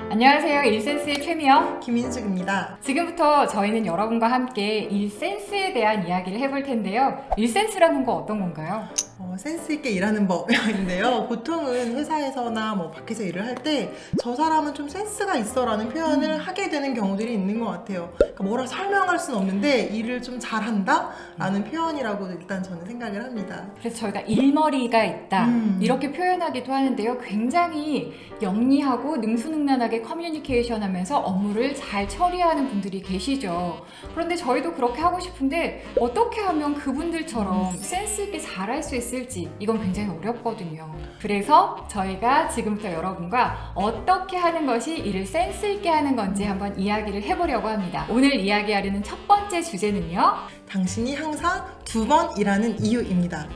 안녕하세요. 일센스의 최미영. 김인숙입니다. 지금부터 저희는 여러분과 함께 일센스에 대한 이야기를 해볼 텐데요. 일센스라는 거 어떤 건가요? 센스 있게 일하는 법인데요. 보통은 회사에서나 밖에서 일을 할 때 저 사람은 좀 센스가 있어라는 표현을 하게 되는 경우들이 있는 것 같아요. 그러니까 뭐라 설명할 수는 없는데 일을 좀 잘한다? 라는 표현이라고 일단 저는 생각을 합니다. 그래서 저희가 일머리가 있다 이렇게 표현하기도 하는데요. 굉장히 영리하고 능수능란하게 커뮤니케이션 하면서 업무를 잘 처리하는 분들이 계시죠. 그런데 저희도 그렇게 하고 싶은데 어떻게 하면 그분들처럼 센스 있게 잘할 수 있을지 이건 굉장히 어렵거든요. 그래서 저희가 지금부터 여러분과 어떻게 하는 것이 일을 센스 있게 하는 건지 한번 이야기를 해보려고 합니다. 오늘 이야기하려는 첫 번째 주제는요. 당신이 항상 2번 일하는 이유입니다.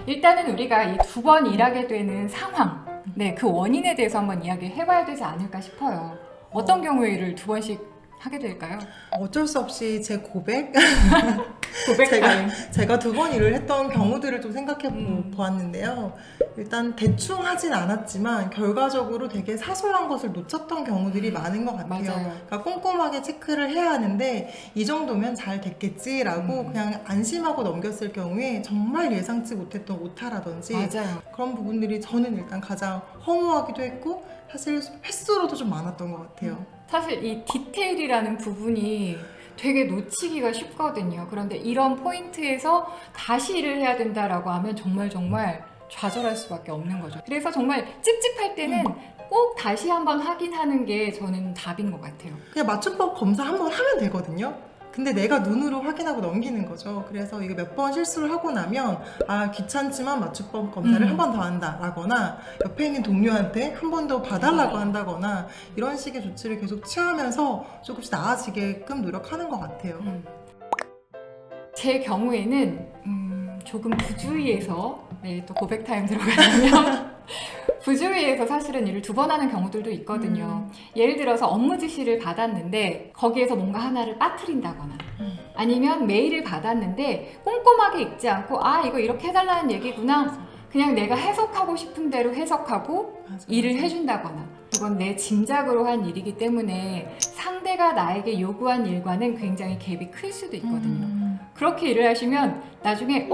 일단은 우리가 이 2번 일하게 되는 상황, 그 원인에 대해서 한번 이야기를 해봐야 되지 않을까 싶어요. 어떤 경우에 일을 2번씩 하게 될까요? 어쩔 수 없이 제 고백? 고백타임. 제가 2번 일을 했던 경우들을 좀 생각해 보았는데요. 일단 대충 하진 않았지만 결과적으로 되게 사소한 것을 놓쳤던 경우들이 많은 것 같아요. 맞아요. 그러니까 꼼꼼하게 체크를 해야 하는데 이 정도면 잘 됐겠지라고 그냥 안심하고 넘겼을 경우에 정말 예상치 못했던 오타라든지 맞아요. 그런 부분들이 저는 일단 가장 허무하기도 했고 사실 횟수로도 좀 많았던 것 같아요. 사실 이 디테일이라는 부분이 되게 놓치기가 쉽거든요. 그런데 이런 포인트에서 다시 일을 해야 된다라고 하면 정말 좌절할 수밖에 없는 거죠. 그래서 정말 찝찝할 때는 꼭 다시 한번 확인하는 게 저는 답인 것 같아요. 그냥 맞춤법 검사 한번 하면 되거든요. 근데 내가 눈으로 확인하고 넘기는 거죠. 그래서 이게 몇 번 실수를 하고 나면 귀찮지만 맞춤법 검사를 한 번 더 한다 라거나 옆에 있는 동료한테 한 번 더 봐달라고 한다거나 이런 식의 조치를 계속 취하면서 조금씩 나아지게끔 노력하는 것 같아요. 제 경우에는 조금 부주의해서 또 고백 타임 들어가면 부주의해서 사실은 일을 2번 하는 경우들도 있거든요. 예를 들어서 업무 지시를 받았는데 거기에서 뭔가 하나를 빠뜨린다거나 아니면 메일을 받았는데 꼼꼼하게 읽지 않고 이거 이렇게 해달라는 얘기구나 그냥 내가 해석하고 싶은 대로 해석하고 일을 해준다거나 그건 내 짐작으로 한 일이기 때문에 상대가 나에게 요구한 일과는 굉장히 갭이 클 수도 있거든요. 그렇게 일을 하시면 나중에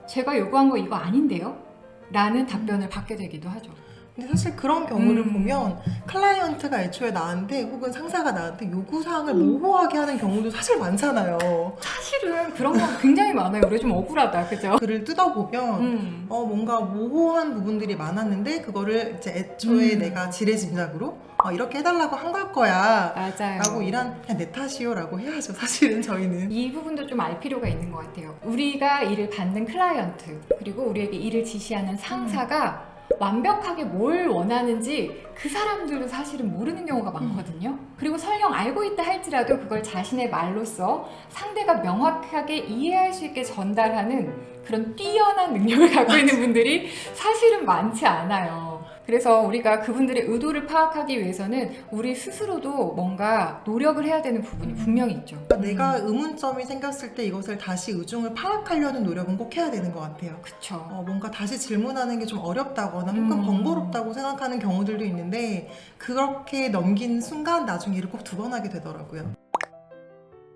제가 요구한 거 이거 아닌데요? 라는 답변을 받게 되기도 하죠. 근데 사실 그런 경우를 보면 클라이언트가 애초에 나한테 혹은 상사가 나한테 요구사항을 모호하게 하는 경우도 사실 많잖아요. 사실은 그런 거 굉장히 많아요. 우리 좀 억울하다, 그죠? 글을 뜯어보면 뭔가 모호한 부분들이 많았는데 그거를 이제 애초에 내가 지레짐작으로 이렇게 해달라고 한 걸 거야 맞아요. 라고 그냥 내 탓이요 라고 해야죠. 사실은 저희는 이 부분도 좀 알 필요가 있는 것 같아요. 우리가 일을 받는 클라이언트 그리고 우리에게 일을 지시하는 상사가 완벽하게 뭘 원하는지 그 사람들도 사실은 모르는 경우가 많거든요. 그리고 설령 알고 있다 할지라도 그걸 자신의 말로써 상대가 명확하게 이해할 수 있게 전달하는 그런 뛰어난 능력을 갖고 있는 분들이 사실은 많지 않아요. 그래서 우리가 그분들의 의도를 파악하기 위해서는 우리 스스로도 뭔가 노력을 해야 되는 부분이 분명히 있죠. 내가 의문점이 생겼을 때 이것을 다시 의중을 파악하려는 노력은 꼭 해야 되는 것 같아요. 그쵸. 뭔가 다시 질문하는 게 좀 어렵다거나 혹은 번거롭다고 생각하는 경우들도 있는데 그렇게 넘긴 순간 나중에 일을 꼭 2번 하게 되더라고요.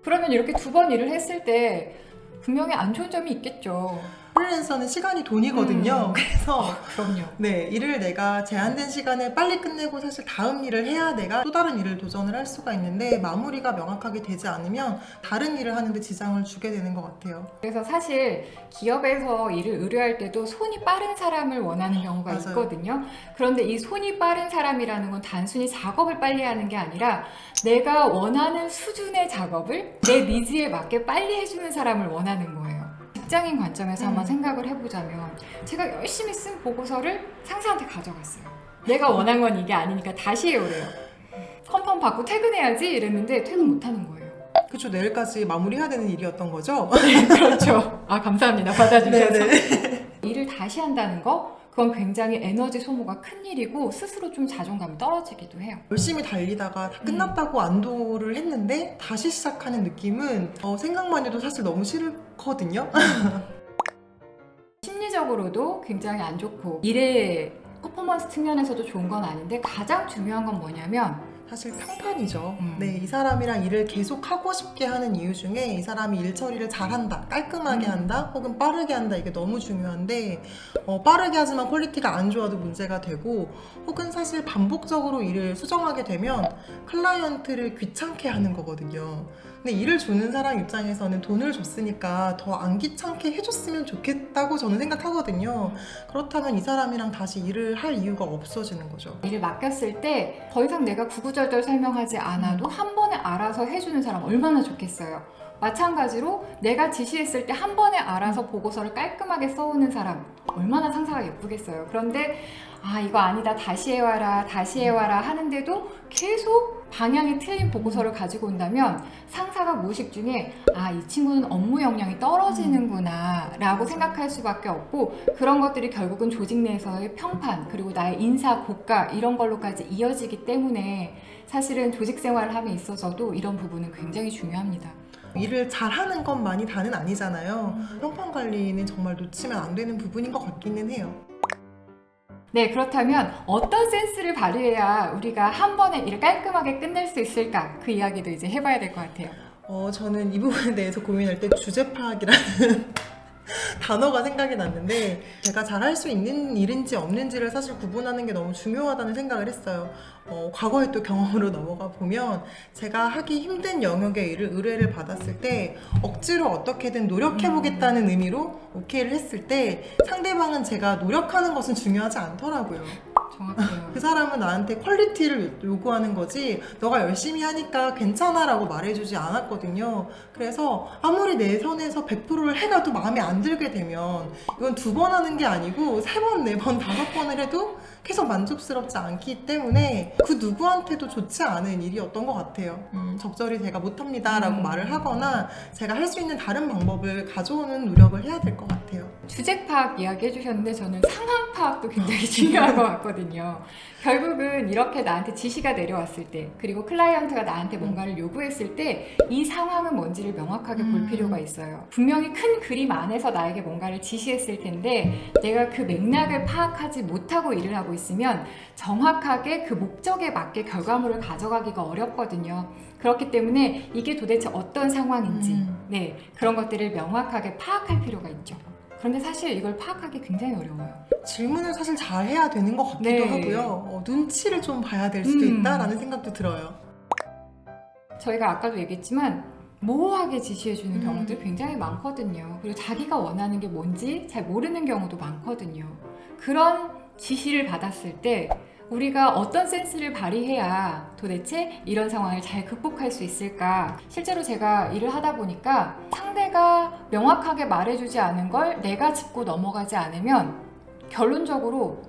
그러면 이렇게 2번 일을 했을 때 분명히 안 좋은 점이 있겠죠. 프리랜서는 시간이 돈이거든요. 그래서 그럼요. 일을 내가 제한된 시간에 빨리 끝내고 사실 다음 일을 해야 내가 또 다른 일을 도전을 할 수가 있는데 마무리가 명확하게 되지 않으면 다른 일을 하는데 지장을 주게 되는 것 같아요. 그래서 사실 기업에서 일을 의뢰할 때도 손이 빠른 사람을 원하는 경우가 맞아요. 있거든요. 그런데 이 손이 빠른 사람이라는 건 단순히 작업을 빨리 하는 게 아니라 내가 원하는 수준의 작업을 내 니즈에 맞게 빨리 해주는 사람을 원하는 거예요. 직장인 관점에서 한번 생각을 해보자면 제가 열심히 쓴 보고서를 상사한테 가져갔어요. 내가 원한 건 이게 아니니까 다시 해오래요. 컨펌 받고 퇴근해야지 이랬는데 퇴근 못하는 거예요. 그렇죠. 내일까지 마무리해야 되는 일이었던 거죠. 그렇죠. 감사합니다. 받아주셔서. 네네. 일을 다시 한다는 거 그건 굉장히 에너지 소모가 큰 일이고 스스로 좀 자존감이 떨어지기도 해요. 열심히 달리다가 다 끝났다고 안도를 했는데 다시 시작하는 느낌은 생각만 해도 사실 너무 싫거든요. 심리적으로도 굉장히 안 좋고 일에 퍼포먼스 측면에서도 좋은 건 아닌데 가장 중요한 건 뭐냐면 사실 평판이죠. 음. 네, 이 사람이랑 일을 계속 하고 싶게 하는 이유 중에 이 사람이 일 처리를 잘한다, 깔끔하게 한다, 혹은 빠르게 한다, 이게 너무 중요한데 빠르게 하지만 퀄리티가 안 좋아도 문제가 되고, 혹은 사실 반복적으로 일을 수정하게 되면 클라이언트를 귀찮게 하는 거거든요. 근데 일을 주는 사람 입장에서는 돈을 줬으니까 더 안 귀찮게 해줬으면 좋겠다고 저는 생각하거든요. 그렇다면 이 사람이랑 다시 일을 할 이유가 없어지는 거죠. 일을 맡겼을 때 더 이상 내가 구구절절 설명하지 않아도 한 번에 알아서 해주는 사람 얼마나 좋겠어요. 마찬가지로 내가 지시했을 때 한 번에 알아서 보고서를 깔끔하게 써오는 사람 얼마나 상사가 예쁘겠어요. 그런데 이거 아니다, 다시 해와라 하는데도 계속 방향이 틀린 보고서를 가지고 온다면 상사가 무의식 중에 이 친구는 업무 역량이 떨어지는구나 라고 생각할 수밖에 없고, 그런 것들이 결국은 조직 내에서의 평판, 그리고 나의 인사, 고가 이런 걸로까지 이어지기 때문에 사실은 조직 생활을 함에 있어서도 이런 부분은 굉장히 중요합니다. 일을 잘하는 것만이 다는 아니잖아요. 평판 관리는 정말 놓치면 안 되는 부분인 것 같기는 해요. 네, 그렇다면 어떤 센스를 발휘해야 우리가 한 번에 일을 깔끔하게 끝낼 수 있을까? 그 이야기도 이제 해봐야 될 것 같아요. 저는 이 부분에 대해서 고민할 때 주제 파악이라는 단어가 생각이 났는데, 제가 잘할 수 있는 일인지 없는지를 사실 구분하는 게 너무 중요하다는 생각을 했어요. 과거의 또 경험으로 넘어가 보면 제가 하기 힘든 영역의 일을 의뢰를 받았을 때 억지로 어떻게든 노력해보겠다는 의미로 오케이를 했을 때 상대방은 제가 노력하는 것은 중요하지 않더라고요. 정확해요. 그 사람은 나한테 퀄리티를 요구하는 거지 너가 열심히 하니까 괜찮아 라고 말해주지 않았거든요. 그래서 아무리 내 선에서 100%를 해가도 마음에 안 들게 되면 이건 2번 하는 게 아니고 3번, 4번, 5번을 해도 계속 만족스럽지 않기 때문에 그 누구한테도 좋지 않은 일이었던 것 같아요. 적절히 제가 못합니다 라고 말을 하거나 제가 할 수 있는 다른 방법을 가져오는 노력을 해야 될 것 같아요. 주제 파악 이야기 해주셨는데 저는 상황 파악도 굉장히 중요한 것 같거든요. 결국은 이렇게 나한테 지시가 내려왔을 때, 그리고 클라이언트가 나한테 뭔가를 요구했을 때 이 상황은 뭔지를 명확하게 볼 필요가 있어요. 분명히 큰 그림 안에서 나에게 뭔가를 지시했을 텐데 내가 그 맥락을 파악하지 못하고 일을 하고 있으면 정확하게 그 목적에 맞게 결과물을 가져가기가 어렵거든요. 그렇기 때문에 이게 도대체 어떤 상황인지 그런 것들을 명확하게 파악할 필요가 있죠. 그런데 사실 이걸 파악하기 굉장히 어려워요. 질문을 사실 잘 해야 되는 것 같기도 하고요. 눈치를 좀 봐야 될 수도 있다라는 생각도 들어요. 저희가 아까도 얘기했지만 모호하게 지시해주는 경우들 굉장히 많거든요. 그리고 자기가 원하는 게 뭔지 잘 모르는 경우도 많거든요. 그런 지시를 받았을 때 우리가 어떤 센스를 발휘해야 도대체 이런 상황을 잘 극복할 수 있을까? 실제로 제가 일을 하다 보니까 상대가 명확하게 말해주지 않은 걸 내가 짚고 넘어가지 않으면 결론적으로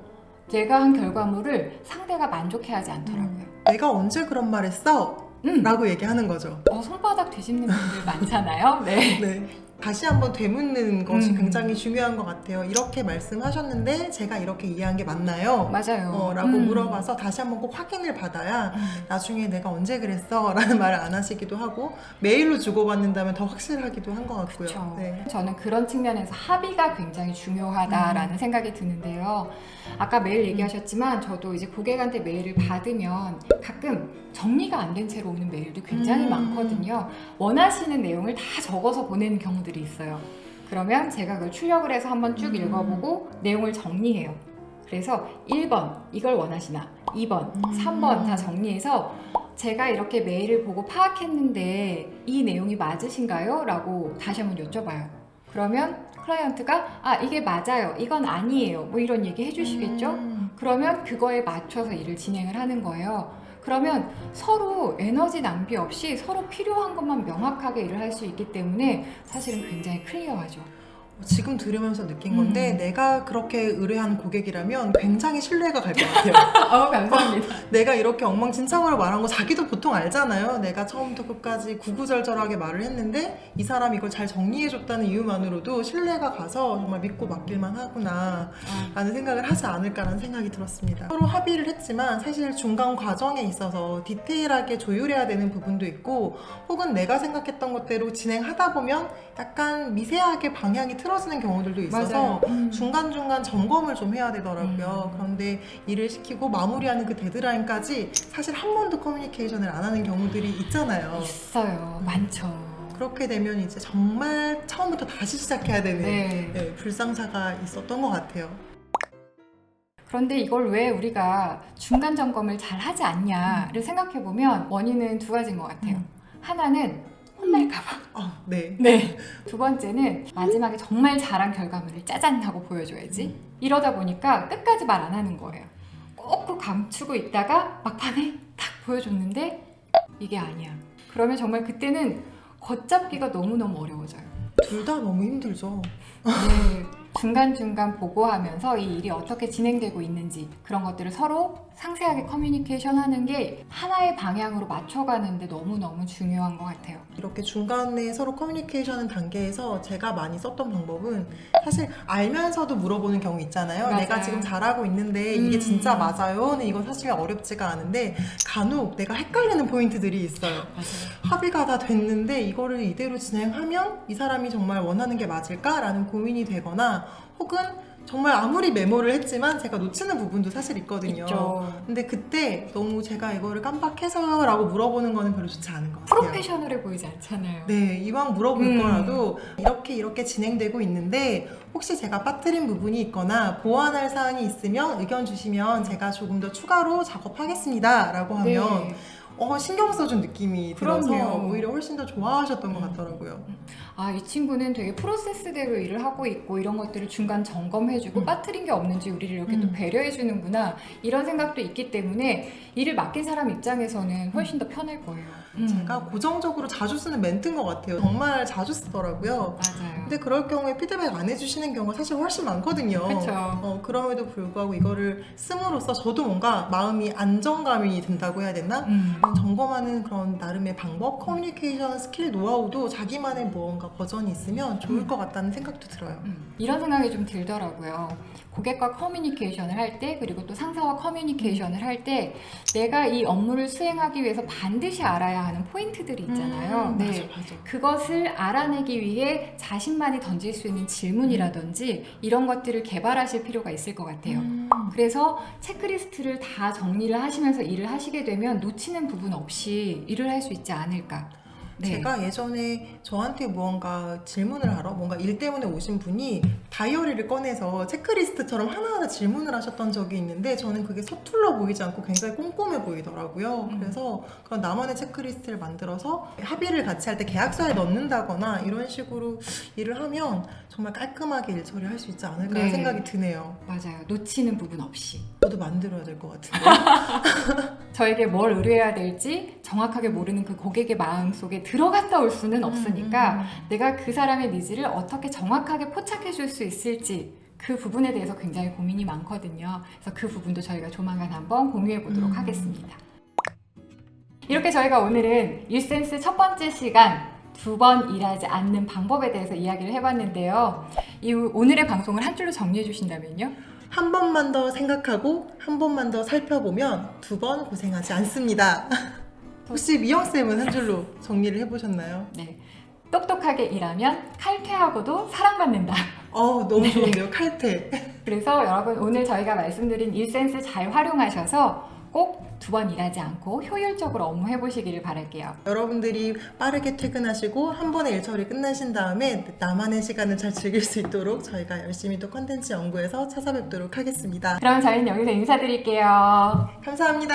내가 한 결과물을 상대가 만족해하지 않더라고요. 내가 언제 그런 말 했어? 라고 얘기하는 거죠. 손바닥 뒤집는 분들 많잖아요. 네. 다시 한번 되묻는 것이 굉장히 중요한 것 같아요. 이렇게 말씀하셨는데 제가 이렇게 이해한 게 맞나요? 맞아요. 라고 물어봐서 다시 한번 꼭 확인을 받아야 나중에 내가 언제 그랬어? 라는 말을 안 하시기도 하고 메일로 주고받는다면 더 확실하기도 한 것 같고요. 그렇죠. 네. 저는 그런 측면에서 합의가 굉장히 중요하다라는 생각이 드는데요. 아까 메일 얘기하셨지만 저도 이제 고객한테 메일을 받으면 가끔 정리가 안 된 채로 오는 메일도 굉장히 많거든요. 원하시는 내용을 다 적어서 보내는 경우들이 있어요. 그러면 제가 그걸 출력을 해서 한번 쭉 읽어보고 내용을 정리해요. 그래서 1번 이걸 원하시나, 2번, 3번 다 정리해서 제가 이렇게 메일을 보고 파악했는데 이 내용이 맞으신가요? 라고 다시 한번 여쭤봐요. 그러면 클라이언트가 이게 맞아요, 이건 아니에요, 뭐 이런 얘기 해주시겠죠? 그러면 그거에 맞춰서 일을 진행을 하는 거예요. 그러면 서로 에너지 낭비 없이 서로 필요한 것만 명확하게 일을 할 수 있기 때문에 사실은 굉장히 클리어하죠. 지금 들으면서 느낀 건데 내가 그렇게 의뢰한 고객이라면 굉장히 신뢰가 갈 것 같아요. 감사합니다. 내가 이렇게 엉망진창으로 말한 거 자기도 보통 알잖아요. 내가 처음부터 끝까지 구구절절하게 말을 했는데 이 사람이 이걸 잘 정리해줬다는 이유만으로도 신뢰가 가서 정말 믿고 맡길만 하구나 라는 생각을 하지 않을까라는 생각이 들었습니다. 서로 합의를 했지만 사실 중간 과정에 있어서 디테일하게 조율해야 되는 부분도 있고, 혹은 내가 생각했던 것대로 진행하다 보면 약간 미세하게 방향이 틀어질 헤어지는 경우들도 있어서 맞아요. 중간중간 점검을 좀 해야 되더라고요. 음. 그런데 일을 시키고 마무리하는 그 데드라인까지 사실 한 번도 커뮤니케이션을 안 하는 경우들이 있잖아요. 있어요. 많죠. 그렇게 되면 이제 정말 처음부터 다시 시작해야 되는 네. 불상사가 있었던 것 같아요. 그런데 이걸 왜 우리가 중간 점검을 잘 하지 않냐를 생각해 보면 원인은 두 가지인 것 같아요. 하나는 혼날까봐. 네. 네. 두 번째는 마지막에 정말 잘한 결과물을 짜잔 하고 보여줘야지. 이러다 보니까 끝까지 말 안 하는 거예요. 꾹꾹 감추고 있다가 막판에 탁 보여줬는데 이게 아니야. 그러면 정말 그때는 걷잡기가 너무너무 어려워져요. 둘 다 너무 힘들죠. 네. 중간중간 보고하면서 이 일이 어떻게 진행되고 있는지 그런 것들을 서로 상세하게 커뮤니케이션 하는 게 하나의 방향으로 맞춰가는데 너무너무 중요한 것 같아요. 이렇게 중간에 서로 커뮤니케이션 단계에서 제가 많이 썼던 방법은 사실 알면서도 물어보는 경우 있잖아요. 맞아요. 내가 지금 잘하고 있는데 이게 진짜 맞아요? 근데 이건 사실 어렵지가 않은데 간혹 내가 헷갈리는 포인트들이 있어요. 맞아요. 합의가 다 됐는데 이거를 이대로 진행하면 이 사람이 정말 원하는 게 맞을까라는 고민이 되거나 혹은 정말 아무리 메모를 했지만 제가 놓치는 부분도 사실 있거든요. 있죠. 근데 그때 너무 제가 이거를 깜빡해서요 라고 물어보는 거는 별로 좋지 않은 것 같아요. 프로페셔널해 보이지 않잖아요. 네, 이왕 물어볼 음. 거라도 이렇게 진행되고 있는데 혹시 제가 빠뜨린 부분이 있거나 보완할 사항이 있으면 의견 주시면 제가 조금 더 추가로 작업하겠습니다 라고 하면 네. 신경 써준 느낌이 들어서 그럼요. 오히려 훨씬 더 좋아하셨던 것 같더라고요. 아, 이 친구는 되게 프로세스대로 일을 하고 있고 이런 것들을 중간 점검해주고 빠뜨린 게 없는지 우리를 이렇게 또 배려해주는구나 이런 생각도 있기 때문에 일을 맡긴 사람 입장에서는 훨씬 더 편할 거예요. 제가 고정적으로 자주 쓰는 멘트인 것 같아요. 정말 자주 쓰더라고요. 맞아요. 근데 그럴 경우에 피드백 안 해주시는 경우가 사실 훨씬 많거든요. 그렇죠. 그럼에도 불구하고 이거를 씀으로써 저도 뭔가 마음이 안정감이 든다고 해야 되나? 점검하는 그런 나름의 방법, 커뮤니케이션 스킬, 노하우도 자기만의 무언가 버전이 있으면 좋을 것 같다는 생각도 들어요. 이런 생각이 좀 들더라고요. 고객과 커뮤니케이션을 할 때 그리고 또 상사와 커뮤니케이션을 할 때 내가 이 업무를 수행하기 위해서 반드시 알아야 하는 포인트들이 있잖아요. 네. 맞아. 그것을 알아내기 위해 자신만이 던질 수 있는 질문이라든지 이런 것들을 개발하실 필요가 있을 것 같아요. 그래서 체크리스트를 다 정리를 하시면서 일을 하시게 되면 놓치는 부분 없이 일을 할 수 있지 않을까. 네. 제가 예전에 저한테 무언가 질문을 하러 뭔가 일 때문에 오신 분이 다이어리를 꺼내서 체크리스트처럼 하나하나 질문을 하셨던 적이 있는데 저는 그게 서툴러 보이지 않고 굉장히 꼼꼼해 보이더라고요. 그래서 그런 나만의 체크리스트를 만들어서 합의를 같이 할 때 계약서에 넣는다거나 이런 식으로 일을 하면 정말 깔끔하게 일 처리할 수 있지 않을까 네. 생각이 드네요. 맞아요. 놓치는 부분 없이. 저도 만들어야 될 것 같은데. 저에게 뭘 의뢰해야 될지 정확하게 모르는 그 고객의 마음 속에 들어갔다 올 수는 없으니까 내가 그 사람의 니즈를 어떻게 정확하게 포착해 줄 수 있을지 그 부분에 대해서 굉장히 고민이 많거든요. 그래서 그 부분도 저희가 조만간 한번 공유해 보도록 하겠습니다. 이렇게 저희가 오늘은 일센스 첫 번째 시간 2번 일하지 않는 방법에 대해서 이야기를 해봤는데요. 오늘의 방송을 한 줄로 정리해 주신다면요? 한 번만 더 생각하고 한 번만 더 살펴보면 2번 고생하지 않습니다. 혹시 미영쌤은 한 줄로 정리를 해보셨나요? 네. 똑똑하게 일하면 칼퇴하고도 사랑받는다. 너무 좋은데요. 칼퇴. 그래서 여러분 오늘 저희가 말씀드린 일센스 잘 활용하셔서 꼭 2번 일하지 않고 효율적으로 업무 해보시기를 바랄게요. 여러분들이 빠르게 퇴근하시고 한 번에 일 처리 끝나신 다음에 나만의 시간을 잘 즐길 수 있도록 저희가 열심히 또 컨텐츠 연구해서 찾아뵙도록 하겠습니다. 그럼 저희는 여기서 인사드릴게요. 감사합니다.